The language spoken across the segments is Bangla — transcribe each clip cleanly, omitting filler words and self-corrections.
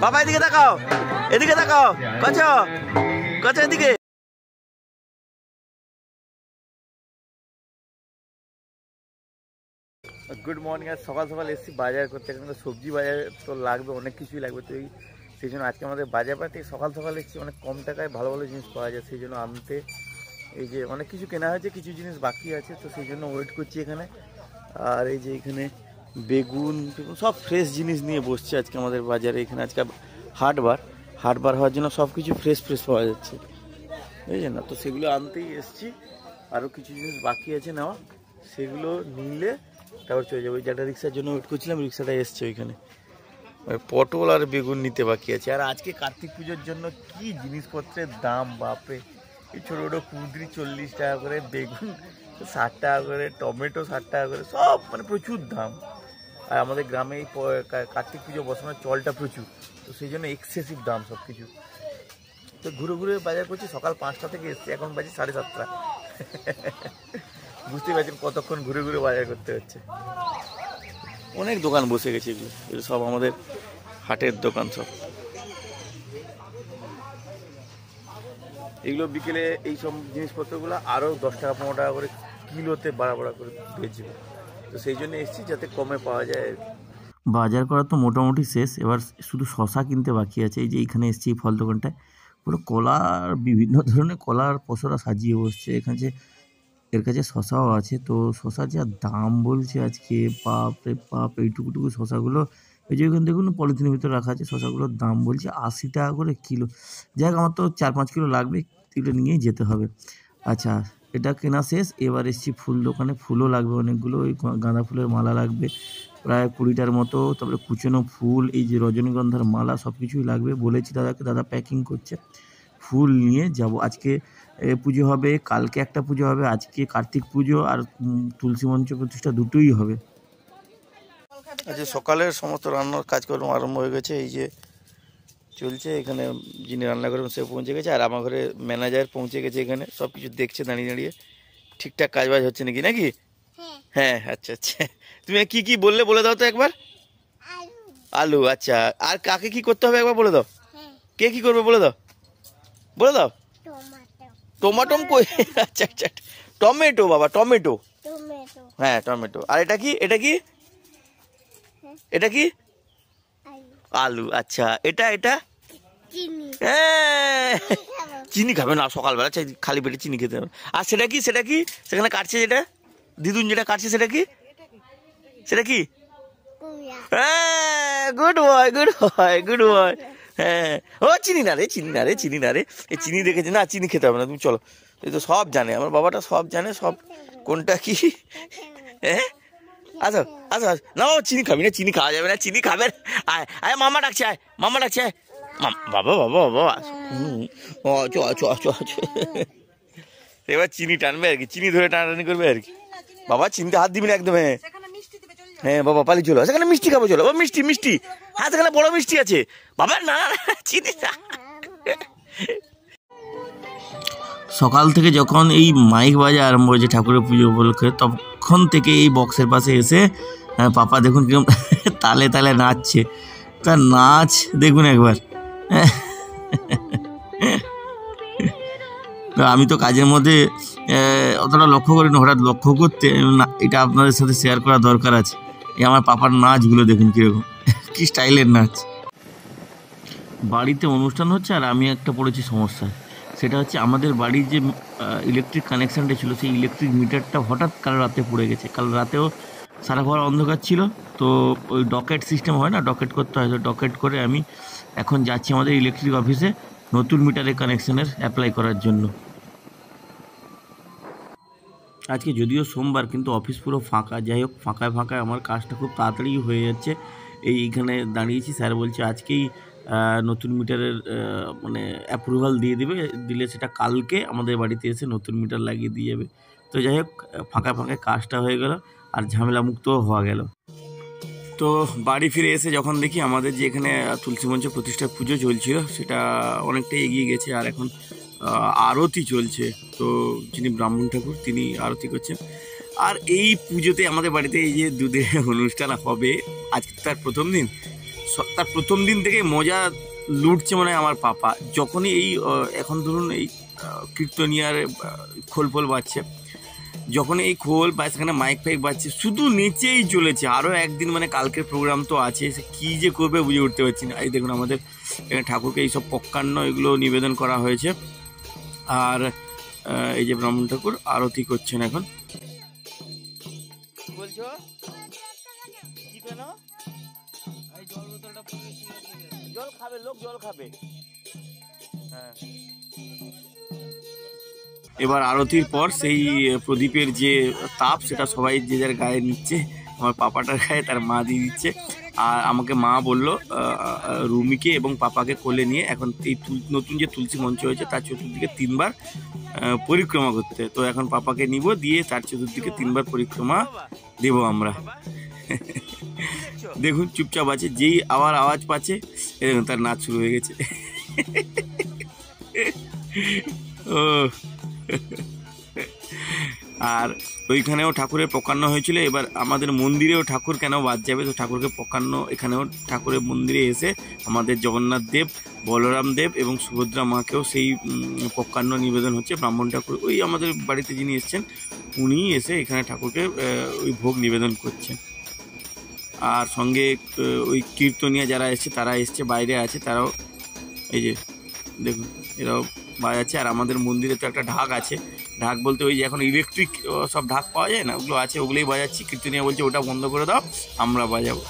বাবা এদিকে তাকাও, এদিকে তাকাও, কচো কচো এদিকে। Good morning. আজ সকাল সকাল এসেছি বাজার করতে, কিন্তু সবজি বাজার তো লাগবে, অনেক কিছুই লাগবে। তো সেই জন্য আজকে আমাদের বাজার পাতে সকাল সকাল এসেছি, অনেক কম টাকায় ভালো ভালো জিনিস পাওয়া যায়, সেই জন্য আনতে। এই যে অনেক কিছু কেনা হয়েছে, কিছু জিনিস বাকি আছে, তো সেই জন্য ওয়েট করছি এখানে। আর এই যে এখানে বেগুন সব ফ্রেশ জিনিস নিয়ে বসছে আজকে আমাদের বাজারে। এখানে আজকে হাটবার হওয়ার জন্য সব কিছু ফ্রেশ পাওয়া যাচ্ছে, বুঝলেন না? তো সেগুলো আনতেই এসছি। আরও কিছু জিনিস বাকি আছে নেওয়া, সেগুলো নিলে তারপর চলে যাবো। ওই যেটা রিক্সার জন্য ওয়েট করছিলাম, রিক্সাটা এসছে ওইখানে। পটল আর বেগুন নিতে বাকি আছে। আর আজকে কার্তিক পুজোর জন্য কি জিনিসপত্রের দাম বাপরে! এই ছোটো ছোটো কুঁদরি 40 টাকা করে, বেগুন 60 টাকা করে, টমেটো 60 টাকা করে, সব মানে প্রচুর দাম। আর আমাদের গ্রামে এই কার্তিক পুজো বসানোর চলটা প্রচুর, তো সেই জন্য এক্সেসিভ দাম সব কিছু। তো ঘুরে ঘুরে বাজার করছি, সকাল 5টা থেকে এসছি, এখন বাজে 7:30। বুঝতেই পারছেন কতক্ষণ ঘুরে ঘুরে বাজার করতে হচ্ছে। অনেক দোকান বসে গেছে, এগুলো সব আমাদের হাটের দোকান সব। এগুলো বিকেলে এইসব জিনিসপত্রগুলো আরও 10 টাকা 15 টাকা করে কিলোতে বাড়া করে বেচবে, তো সেই জন্য এসেছি যাতে কমে পাওয়া যায়। বাজার করা তো মোটামুটি শেষ, এবার শুধু শশা কিনতে বাকি আছে। এই যে এইখানে এসেছি ফল দোকানটায়, পুরো কলার বিভিন্ন ধরনের কলার পসরা সাজিয়ে বসছে। এর কাছে শশাও আছে। তো শশার যা দাম বলছে আজকে, বাপ রে বাপ! এইটুকুটুকু শশাগুলো, এই যে ওইখানে দেখুন পলিথিনের ভিতরে রাখা আছে, শশাগুলোর দাম বলছে 80 টাকা করে কিলো। যাই হোক, আমার তো 4-5 কিলো লাগবে, এগুলো নিয়েই যেতে হবে। আচ্ছা, এটা কেনা শেষ। এবার এসেছি ফুল দোকানে, ফুলও লাগবে অনেকগুলো। ওই গাঁদা ফুলের মালা লাগবে প্রায় 20টার মতো, তারপরে কুচনো ফুল, এই যে রজনীগন্ধার মালা, সব কিছুই লাগবে। বলেছি দাদাকে, দাদা প্যাকিং করছে। ফুল নিয়ে যাব। আজকে পুজো হবে, কালকে একটা পুজো হবে, আজকে কার্তিক পুজো আর তুলসী মঞ্চ প্রতিষ্ঠা দুটোই হবে। আচ্ছা, সকালের সমস্ত রান্নার কাজকর্ম আরম্ভ হয়ে গেছে। এই যে চলছে, এখানে যিনি রান্না করবেন সে পৌঁছে গেছে, আর আমার ঘরে ম্যানেজার পৌঁছে গেছে। এখানে সব কিছু দেখছে দাঁড়িয়ে দাঁড়িয়ে, ঠিকঠাক কাজবাজ হচ্ছে নাকি নাকি? হ্যাঁ, আচ্ছা আচ্ছা। তুমি কি কি বললে বলে দাও তো একবার। আলু, আচ্ছা। আর কাকে কি করতে হবে একবার বলে দাও। কে কি করবে বলে দাও, বলে দাও। টমেটো কই? আচ্ছা আচ্ছা, টমেটো বাবা, টমেটো। হ্যাঁ, টমেটো। আর এটা কি, এটা কি, এটা কি? আলু। আচ্ছা, এটা হ্যাঁ, চিনি খাবে না সকালবেলা, খালি পেটে চিনি খেতে হবে। আর সেটা কি, সেখানে কাটছে যেটা, দিদুন যেটা কাটছে, সেটা কি, হ্যাঁ, গুড বয়। হ্যাঁ, ও চিনি না রে, এই চিনি দেখেছে না, চিনি খেতে হবে না, তুমি চলো। এই তো সব জানে, আমার বাবাটা সব জানে, সব কোনটা কি। হ্যাঁ, আচ্ছা, না বাবা, চিনি খাবি না, চিনি খাওয়া যাবে না, চিনি খাবে। আয় মামা ডাকছে, আয় বাবা। এবার চিনি টানবে আর কি, চিনি ধরে টানাটানি করবে আর কি। বাবা চিনিতে হাত দিবি না একদম। হ্যাঁ বাবা, পালি চলো, সেখানে মিষ্টি খাবো, চলো। মিষ্টি, হ্যাঁ সেখানে বড় মিষ্টি আছে বাবা। না চিনি না। সকাল থেকে যখন এই মাইক বাজা আরম্ভ হয়েছে ঠাকুরের পুজো উপলক্ষে, তখন থেকে এই বক্সের পাশে এসে পাপা দেখুন কিরকম তালে তালে নাচছে। তার নাচ দেখুন একবার। আমি তো কাজের মধ্যে অতটা লক্ষ্য করি না, হঠাৎ লক্ষ্য করতে এটা আপনাদের সাথে শেয়ার করা দরকার আছে। এই আমার পাপার নাচগুলো দেখুন কীরকম, কী স্টাইলের নাচ। বাড়িতে অনুষ্ঠান হচ্ছে আর আমি একটা পড়েছি সমস্যায়। সেটা হচ্ছে আমাদের বাড়ির যে ইলেকট্রিক কানেকশানটা ছিল, সেই ইলেকট্রিক মিটারটা হঠাৎ কাল রাতে পড়ে গেছে। কাল রাতেও সারা ঘর অন্ধকার ছিল, তো ওই ডকেট সিস্টেম হয় না, ডকেট করতে হয়। তো ডকেট করে আমি এখন যাচ্ছি আমাদের ইলেকট্রিক অফিসে নতুন মিটারের কানেকশানের অ্যাপ্লাই করার জন্য। আজকে যদিও সোমবার, কিন্তু অফিস পুরো ফাঁকা। যাই হোক, ফাঁকায় আমার কাজটা খুব তাড়াতাড়ি হয়ে যাচ্ছে। এইখানে দাঁড়িয়েছি, স্যার বলছে আজকেই নতুন মিটারের মানে অ্যাপ্রুভাল দিলে সেটা কালকে আমাদের বাড়িতে এসে নতুন মিটার লাগিয়ে দিয়ে যাবে। তো যাই হোক, ফাঁকায় কাজটা হয়ে গেল আর ঝামেলা মুক্তও হওয়া গেল। তো বাড়ি ফিরে এসে যখন দেখি আমাদের যে এখানে তুলসী মঞ্চ প্রতিষ্ঠার পুজো চলছিল, সেটা অনেকটাই এগিয়ে গেছে, আর এখন আরতি চলছে। তো যিনি ব্রাহ্মণ ঠাকুর, তিনি আরতি করছেন। আর এই পুজোতে আমাদের বাড়িতে এই যে দুধের অনুষ্ঠান হবে, আজকে তার প্রথম দিন, তার প্রথম দিন থেকে মজা লুটছে মনে হয় আমার পাপা। যখনই এই এখন ধরুন এই কীর্তনিয়ার খোল ফোল বাজছে, যখন এই খোল বা সেখানে মাইক ফাইক বাজছে, শুধু নেচেই চলেছে। আরও একদিন মানে কালকের প্রোগ্রাম তো আছে, সে কী যে করবে বুঝে উঠতে পারছি না। এই দেখুন আমাদের ঠাকুরকে এইসব পক্কান্ন এগুলো নিবেদন করা হয়েছে। আর এই যে ব্রাহ্মণ ঠাকুর আরতি করছেন এখন। বলছো কি কেন? জল খাবে, লোক জল খাবে। হ্যাঁ, এবার আরতির পর সেই প্রদীপের যে তাপ সেটা সবাই যে যার গায়ে নিচ্ছে। আমার পাপাটার গায়ে তার মা দিয়ে দিচ্ছে। আর আমাকে মা বললো রুমিকে এবং পাপাকে কোলে নিয়ে এখন এই নতুন যে তুলসী মঞ্চ হয়েছে তার চতুর্দিকে 3 বার পরিক্রমা করতে। তো এখন পাপাকে নিব, দিয়ে তার চতুর্দিকে 3 বার পরিক্রমা দেব আমরা। দেখুন চুপচাপ আছে, যেই আবার আওয়াজ পাচ্ছে দেখুন তার নাচ শুরু হয়ে গেছে। ও আর ওইখানেও ঠাকুরের পকান্ন হয়েছিল। এবার আমাদের মন্দিরেও ঠাকুর কেন বাদ যাবে, তো ঠাকুরকে পকান্ন এখানেও ঠাকুরের মন্দিরে এসে আমাদের জগন্নাথ দেব, বলরাম দেব এবং সুভদ্রা মাকেও সেই পকান্ন নিবেদন হচ্ছে। ব্রাহ্মণ ঠাকুর ওই আমাদের বাড়িতে যিনি এসছেন উনি এসে এখানে ঠাকুরকে ওই ভোগ নিবেদন করছেন। আর সঙ্গে ওই কীর্তনিয়া যারা এসছে তারা এসছে, বাইরে আছে তারাও, এই যে দেখুন এরাও বাজাচ্ছে। আর আমাদের মন্দিরে তো একটা ঢাক আছে, ঢাক বলতে ওই যে এখন ইলেকট্রিক সব ঢাক পাওয়া যায় না, ওগুলো আছে, ওগুলোই বাজাচ্ছি। কীর্তনিয়া বলছে ওটা বন্ধ করে দাও, আমরা বাজাবো।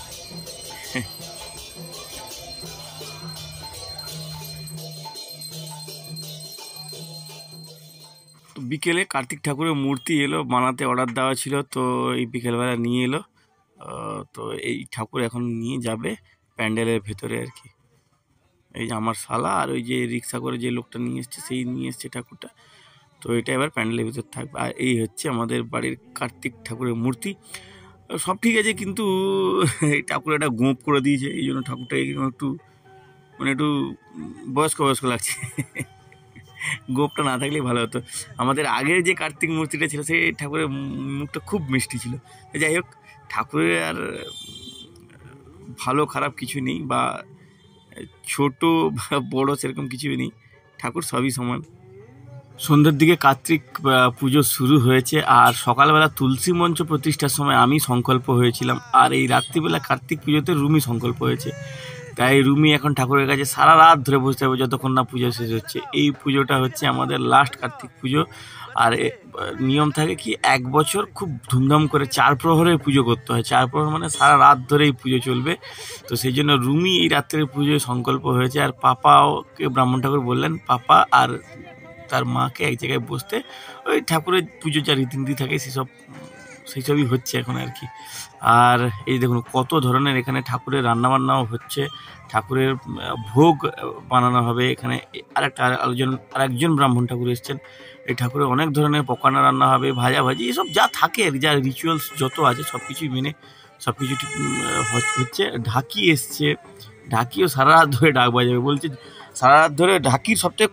তো বিকেলে কার্তিক ঠাকুরের মূর্তি এলো, বানাতে অর্ডার দেওয়া ছিল, তো এই বিকেলবেলা নিয়ে এলো। তো এই ঠাকুর এখন নিয়ে যাবে প্যান্ডেলের ভেতরে আর কি। এই যে আমার শালা আর ওই যে রিক্সা করে যে লোকটা নিয়ে এসছে সেই নিয়ে এসছে ঠাকুরটা। তো এটা এবার প্যান্ডেলের ভিতর থাকবে। আর এই হচ্ছে আমাদের বাড়ির কার্তিক ঠাকুরের মূর্তি। সব ঠিক আছে, কিন্তু এই ঠাকুর একটা গোঁপ করে দিয়েছে, এই জন্য ঠাকুরটা একটু মানে একটু বয়স্ক বয়স্ক লাগছে। গোঁপটা না থাকলেই ভালো হতো। আমাদের আগের যে কার্তিক মূর্তিটা ছিল সেই ঠাকুরের মুখটা খুব মিষ্টি ছিল। যাই হোক, ঠাকুরের আর ভালো খারাপ কিছু নেই, বা ছোট বা বড় সেরকম কিছুই নেই, ঠাকুর সবই সমান। সন্ধ্যের দিকে কার্তিক পুজো শুরু হয়েছে। আর সকালবেলা তুলসী মঞ্চ প্রতিষ্ঠার সময় আমি সংকল্প হয়েছিলাম, আর এই রাত্রিবেলা কার্তিক পুজোতে রুমি সংকল্প হয়েছে। তাই রুমি এখন ঠাকুরের কাছে সারা রাত ধরে বসতে হবে যতক্ষণ না পুজো শেষ হচ্ছে। এই পুজোটা হচ্ছে আমাদের লাস্ট কার্তিক পুজো। আর নিয়ম থাকে কি, 1 বছর খুব ধুমধাম করে 4 প্রহরের পুজো করতে হয়। 4 প্রহর মানে সারা রাত ধরে এই পুজো চলবে। তো সেই জন্য রুমি এই রাত্রের পুজোয় সংকল্প হয়েছে। আর পাপাকে ব্রাহ্মণ ঠাকুর বললেন পাপা আর তার মাকে এক জায়গায় বসতে, ওই ঠাকুরের পুজো যা রীতিনীতি থাকে সেই সবই হচ্ছে এখন আর কি। আর এই দেখুন কত ধরনের এখানে ঠাকুরের রান্নাবান্নাও হচ্ছে, ঠাকুরের ভোগ বানানো হবে এখানে। আরেকজন ব্রাহ্মণ ঠাকুর এসছেন, এই ঠাকুরের অনেক ধরনের পকানা রান্না হবে, ভাজাভাজি এসব যা থাকে আর যা রিচুয়ালস যত আছে সব কিছুই মেনে সব কিছু হচ্ছে। ঢাকি এসছে, ঢাকিও সারা রাত ধরে ঢাক বাজাবে বলছে। সারা রাত ধরে ঢাকির সবথেকে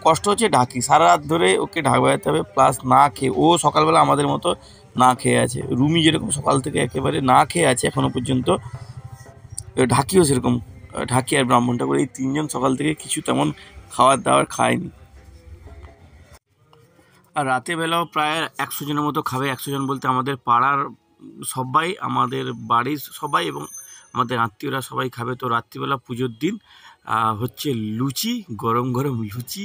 কষ্ট হচ্ছে ঢাকি, সারা রাত ধরে ওকে ঢাক বাজাতে হবে, প্লাস না খেয়ে। ও সকালবেলা আমাদের মতো না খেয়ে আছে, রুমি যেরকম সকাল থেকে একেবারে না খেয়ে আছে এখনো পর্যন্ত, ঢাকিও সেরকম। ঢাকি আর ব্রাহ্মণ ঠাকুর এই 3 জন সকাল থেকে কিছু তেমন খাবার দাবার খায়নি। আর রাতের বেলাও প্রায় 100 জনের মতো খাবে। 100 জন বলতে আমাদের পাড়ার সবাই, আমাদের বাড়ির সবাই এবং আমাদের আত্মীয়রা সবাই খাবে। তো রাত্রিবেলা পুজোর দিন হচ্ছে লুচি, গরম গরম লুচি,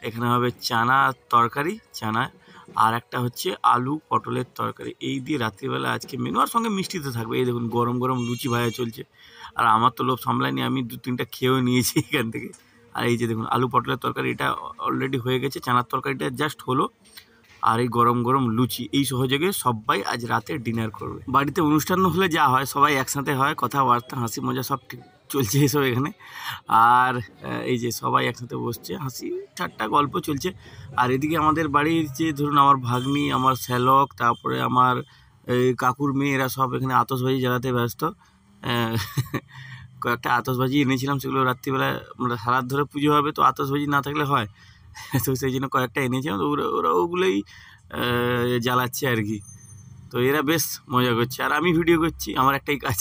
এখানে হবে চানা তরকারি, চানা, আর একটা হচ্ছে আলু পটলের তরকারি। এই দিয়ে রাত্রিবেলা আজকে মেনু। আর সঙ্গে মিষ্টিতে থাকবে। এই দেখুন গরম গরম লুচি ভাজা চলছে। আর আমার তো লোভ সামলায়নি, আমি 2-3টা খেয়েও নিয়েছি এখান থেকে। আর এই যে দেখুন আলু পটলের তরকারি এটা অলরেডি হয়ে গেছে, চানার তরকারিটা জাস্ট হলো, আর এই গরম গরম লুচি। এই সহযোগে সবাই আজ রাতে ডিনার করবে। বাড়িতে অনুষ্ঠান হলে যা হয় সবাই একসাথে হয়, কথাবার্তা হাসি মজা সব ঠিক চলছে এসব এখানে। আর এই যে সবাই একসাথে বসছে, হাসি ঠাট্টা গল্প চলছে। আর এদিকে আমাদের বাড়ির যে ধরুন আমার ভাগ্নি, আমার শ্যালক, তারপরে আমার কাকুর মেয়ে, এরা সব এখানে আতশবাজি জ্বালাতে ব্যস্ত। কয়েকটা আতশবাজি এনেছিলাম, সেগুলো রাত্রিবেলা মানে সারা রাত ধরে পুজো হবে, তো আতশবাজি না থাকলে হয়, তো সেই জন্য কয়েকটা এনেছিলাম। তো ওরা ওগুলোই জ্বালাচ্ছে আর কি। তো এরা বেশ মজা করছে, আর আমি ভিডিও করছি, আমার একটাই কাজ।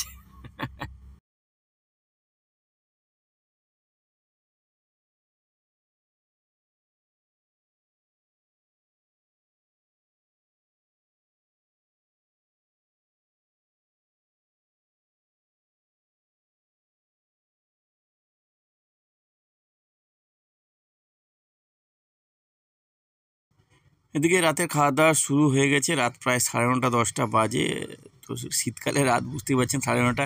এদিকে রাতের খাওয়া দাওয়া শুরু হয়ে গেছে। রাত প্রায় 9:30 10টা বাজে। তো শীতকালে রাত বুঝতেই পারছেন, 9:30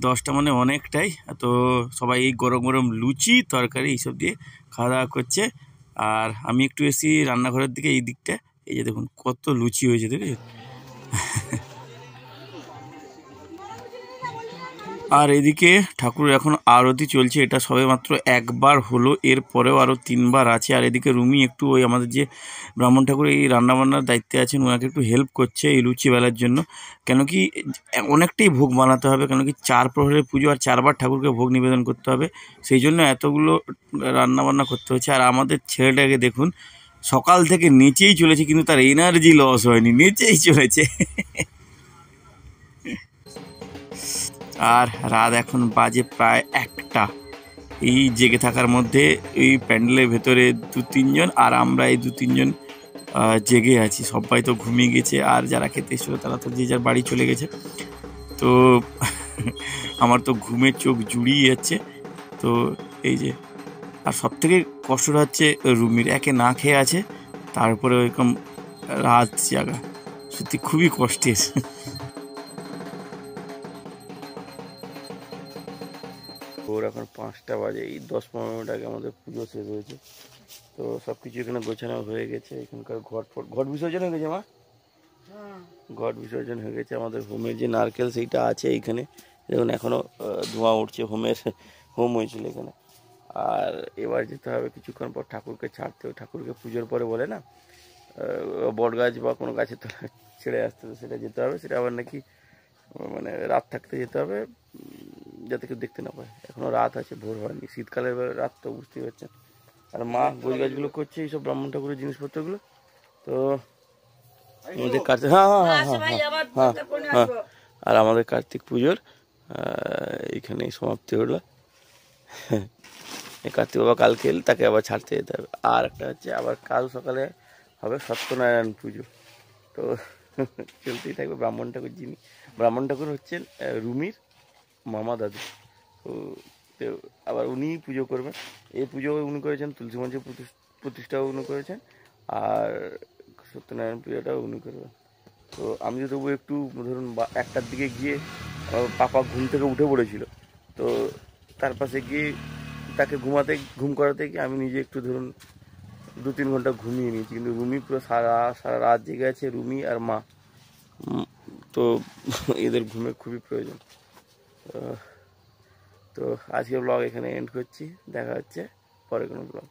10টা মানে অনেকটাই। তো সবাই এই গরম গরম লুচি তরকারি এইসব দিয়ে খাওয়া দাওয়া করছে। আর আমি একটু এসি রান্নাঘরের দিকে, এই দিকটা। এই যে দেখুন কত লুচি হয়েছে, দেখেছেন? আর এদিকে ঠাকুরের এখন আরতি চলছে। এটা সবে মাত্র একবার হলো, এরপরেও আরও 3বার আছে। আর এদিকে রুমি একটু ওই আমাদের যে ব্রাহ্মণ ঠাকুর এই রান্নাবান্নার দায়িত্বে আছেন, ওনাকে একটু হেল্প করছে এই লুচি বেলার জন্য। কেন কি অনেকটাই ভোগ বানাতে হবে, কেন কি 4 প্রহরের পুজো আর 4বার ঠাকুরকে ভোগ নিবেদন করতে হবে। সেই জন্য এতগুলো রান্নাবান্না করতে হচ্ছে। আর আমাদের ছেলেটাকে দেখুন, সকাল থেকে নিচেই চলেছে, কিন্তু তার এনার্জি লস হয়নি, নিচেই চলেছে। আর রাত এখন বাজে প্রায় 1টা। এই জেগে থাকার মধ্যে এই প্যান্ডেলের ভেতরে 2-3 জন, আর আমরা এই 2-3 জন জেগে আছি। সবাই তো ঘুমিয়ে গেছে, আর যারা খেতে এসেছিলো তারা তো যে যার বাড়ি চলে গেছে। তো আমার তো ঘুমে চোখ জুড়িয়ে যাচ্ছে। তো এই যে, আর সব থেকে কষ্টটা হচ্ছে রুমির, একে না খেয়ে আছে, তারপরে ওইরকম রাত জাগা, সত্যি খুবই কষ্টের। ভোর এখন 5টা বাজে। এই 10-15 মিনিট আগে আমাদের পুজো শেষ হয়েছে। তো সব কিছু এখানে গোছানো হয়ে গেছে। এখানকার ঘট বিসর্জন হয়ে গেছে। মা, ঘট বিসর্জন হয়ে গেছে। আমাদের হোমের যে নারকেল সেইটা আছে এইখানে, দেখুন এখনও ধোঁয়া উঠছে। হোম হয়েছিল এখানে। আর এবার যেতে হবে কিছুক্ষণ পর ঠাকুরকে ছাড়তে। ঠাকুরকে পুজোর পরে বলে না, বট গাছ বা কোনো গাছের তলা ছেড়ে আসতে, তো সেটা যেতে হবে। সেটা আবার নাকি মানে রাত থাকতে যেতে হবে, যাতে কেউ দেখতে না পায়। এখনো রাত আছে, ভোর হয়নি। শীতকালের রাত তো বুঝতেই পারছেন। আর মা গোছ গাছগুলো করছে, এইসব ব্রাহ্মণ ঠাকুরের জিনিসপত্রগুলো। তো আমাদের কার্তিক, হ্যাঁ হ্যাঁ হ্যাঁ হ্যাঁ হ্যাঁ হ্যাঁ, আর আমাদের কার্তিক পুজোর এইখানেই সমাপ্তি হলো। কার্তিক বাবা কালকে এলে, তাকে আবার ছাড়তে যেতে হবে। আর একটা হচ্ছে আবার কাল সকালে হবে সত্যনারায়ণ পুজো। তো চলতেই থাকবে। ব্রাহ্মণ ঠাকুর হচ্ছেন রুমির মামা দাদু। তো আবার উনিই পুজো করবেন। এই পুজো উনি করেছেন, তুলসী মঞ্চের প্রতিষ্ঠাও উনি করেছেন, আর সত্যনারায়ণ পুজোটাও উনি করবেন। তো আমি তো তবু একটু ধরুন 1টার দিকে গিয়ে, পাপা ঘুম থেকে উঠে পড়েছিল, তো তার পাশে গিয়ে তাকে ঘুম করাতে গিয়ে আমি নিজে একটু ধরুন 2-3 ঘন্টা ঘুমিয়ে নিয়েছি। কিন্তু রুমি পুরো সারা রাত জেগে আছে, রুমি আর মা। তো এদের ঘুমের খুবই প্রয়োজন। তো আজকের ব্লগ এখানে এন্ড করছি। দেখা হচ্ছে পরে কোনো ব্লগ।